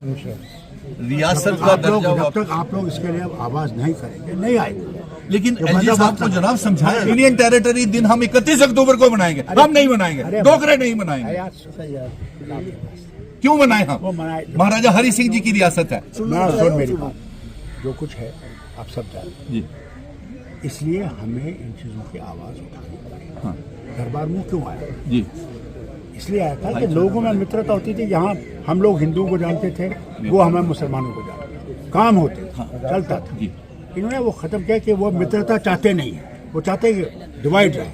रियासत का दर्जा जब तक आप लोग इसके लिए आवाज नहीं करेंगे नहीं आएगा। लेकिन एलजी साहब को जनाब समझाया यूनियन टेरिटरी दिन हम 31 अक्टूबर को मनाएंगे, हम नहीं मनाएंगे, डोगरे नहीं मनाएंगे। क्यों मनाए हम? महाराजा हरि सिंह जी की रियासत है। सुन मेरी बात, जो कुछ है आप सब जानते हैं, इसलिए हमें इन चीजों की आवाज उठानी पड़ेगी। हाँ। दरबार मुंह क्यों आया जी? इसलिए आया था कि लोगों में मित्रता होती थी। यहाँ हम लोग हिंदुओं को जानते थे, वो हमें मुसलमानों को जानते थे, काम होते हाँ। चलता था। इन्होंने वो खत्म किया कि वो मित्रता चाहते नहीं है, वो चाहते हैं कि डिवाइड रहे,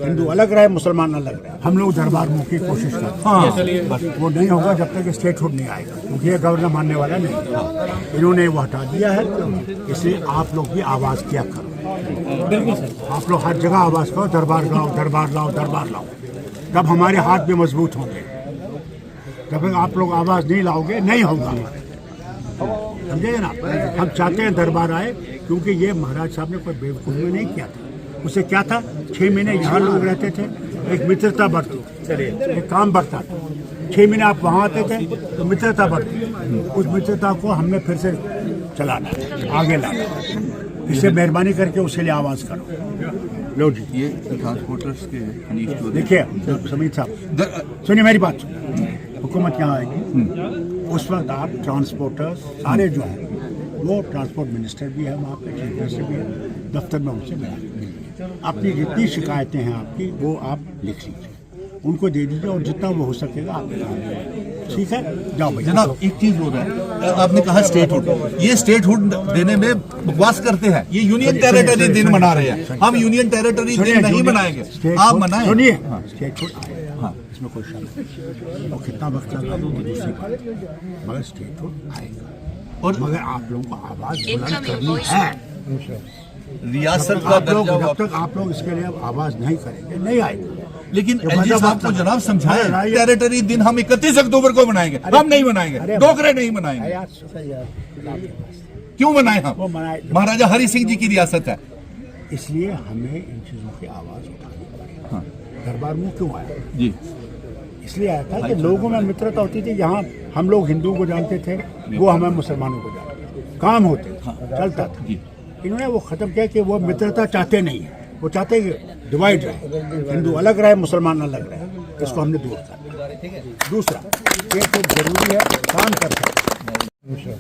हिंदू अलग रहे, मुसलमान अलग रहे। हम लोग दरबार मुंह की कोशिश करते हैं। हाँ। वो नहीं होगा जब तक स्टेटहुड नहीं आएगा, क्योंकि ये गवर्नर मानने वाला नहीं। हाँ। इन्होंने वो हटा दिया है, इसलिए आप लोग भी आवाज किया करो। आप लोग हर जगह आवाज करो, दरबार लाओ, दरबार लाओ, दरबार लाओ। तब हमारे हाथ भी मजबूत होंगे। जब तक आप लोग आवाज नहीं लाओगे नहीं होगा, समझे ना? हम चाहते हैं दरबार आए, क्योंकि ये महाराज साहब ने कोई बेवकूफ़ी नहीं किया था। उसे क्या था, 6 महीने यहाँ लोग रहते थे, एक मित्रता बढ़ती, एक काम बढ़ता था। 6 महीने आप वहाँ आते थे तो मित्रता बढ़ती, उस मित्रता को हमने फिर से चलाना, आगे लाना। इससे मेहरबानी करके उसके लिए आवाज़ करो। लो जी, ये ट्रांसपोर्टर्स के देखिए समीर साहब, सुनिए मेरी बात। हुकूमत यहाँ आएगी, उस वक्त आप ट्रांसपोर्टर्स सारे जो हैं, वो ट्रांसपोर्ट मिनिस्टर भी है वहाँ पे, चीफ मिनिस्टर भी है, दफ्तर में उनसे मिला। अपनी जितनी शिकायतें हैं आपकी वो आप लिख लीजिए, उनको दे दीजिए, और जितना वो हो सकेगा आप ठीक है। जाओ भाई। जनाब एक चीज हो रहा है, आपने कहा स्टेटहुड, ये स्टेटहुड देने में बकवास करते हैं। ये यूनियन टेरिटरी दिन मना रहे हैं, हम यूनियन टेरिटरी दिन नहीं मनाएंगे, आप मनाएं। सुनिए, स्टेटहुड आएगा, इसमें कोई शक नहीं। और कितना वक्त लगा दूसरी बात, मगर स्टेटहुड आएगा, और मगर आप लोगों को आवाज बुलंद करनी है। रियासत का दर्जा, जब तक आप लोग इसके लिए आवाज नहीं करेंगे नहीं आएगा। लेकिन एलजी साहब को जनाब समझाया टेरिटरी दिन हम 31 अक्टूबर को मनाएंगे, हम नहीं मनाएंगे, डोगरे नहीं मनाएंगे। क्यों मनाए हम? महाराजा हरि सिंह जी की रियासत है। इसलिए हमें इन चीजों की आवाज उठानी पड़ेगी। हाँ। दरबार मुंह क्यों आया जी? इसलिए आया था कि लोगों में मित्रता होती थी। यहाँ हम लोग हिंदुओं को जानते थे, वो हमें मुसलमानों को जानते थे, काम होते हाँ। चलता था। इन्होंने वो खत्म किया कि वो मित्रता चाहते नहीं है, वो चाहते हैं कि डिवाइड रहे, हिंदू अलग रहे, मुसलमान अलग रहे। इसको हमने दूर कर। दूसरा, ये तो जरूरी है, काम करता है।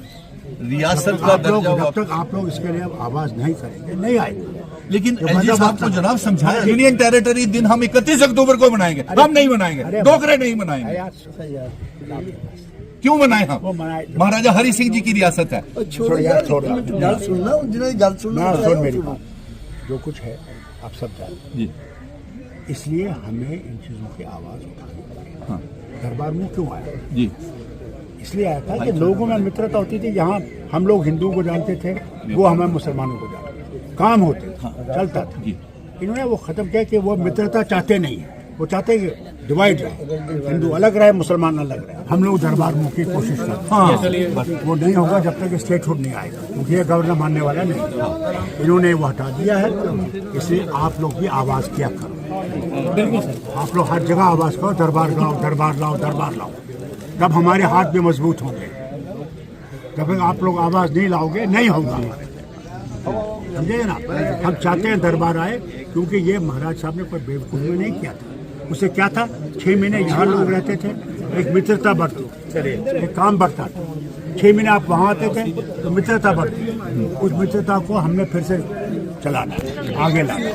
रियासत का दर्जा, जब तक आप लोग इसके लिए आवाज नहीं करेंगे नहीं आएगा। लेकिन एलजी साहब को जनाब समझाया यूनियन टेरिटरी दिन हम 31 अक्टूबर को मनाएंगे, हम नहीं मनाएंगे, डोगरे नहीं मनाएंगे। क्यों मनाए हम? महाराजा हरि सिंह जी की रियासत है। सुन मेरी बात, जो कुछ है आप सब जानते हैं, इसलिए हमें इन चीजों की आवाज उठानी पड़ेगी। हाँ। दरबार मुंह क्यों आया जी? इसलिए आया था कि लोगों में मित्रता होती थी। यहाँ हम लोग हिंदुओं को जानते थे, वो हमें मुसलमानों को जानते थे, काम होते हाँ। चलता था। इन्होंने वो खत्म किया कि वो मित्रता चाहते नहीं है, वो चाहते हैं कि डिवाइड रहे, हिंदू अलग रहे, मुसलमान अलग रहे। हम लोग दरबार मुंह की कोशिश करते हैं। हाँ। वो नहीं होगा जब तक स्टेटहुड नहीं आएगा, क्योंकि ये गवर्नर मानने वाला नहीं। इन्होंने वो हटा दिया है, इसलिए आप लोग भी आवाज किया करो। आप लोग हर जगह आवाज करो, दरबार लाओ, दरबार लाओ, दरबार लाओ। तब हमारे हाथ भी मजबूत होंगे। जब तक आप लोग आवाज नहीं लाओगे नहीं होगा, समझे ना? हम चाहते हैं दरबार आए, क्योंकि ये महाराज साहब ने कोई बेवकूफ़ी नहीं किया था। उसे क्या था, 6 महीने यहाँ लोग रहते थे, एक मित्रता बढ़ती, एक काम बढ़ता था। 6 महीने आप वहाँ आते थे तो मित्रता बढ़ती, उस मित्रता को हमने फिर से चलाना, आगे लाना।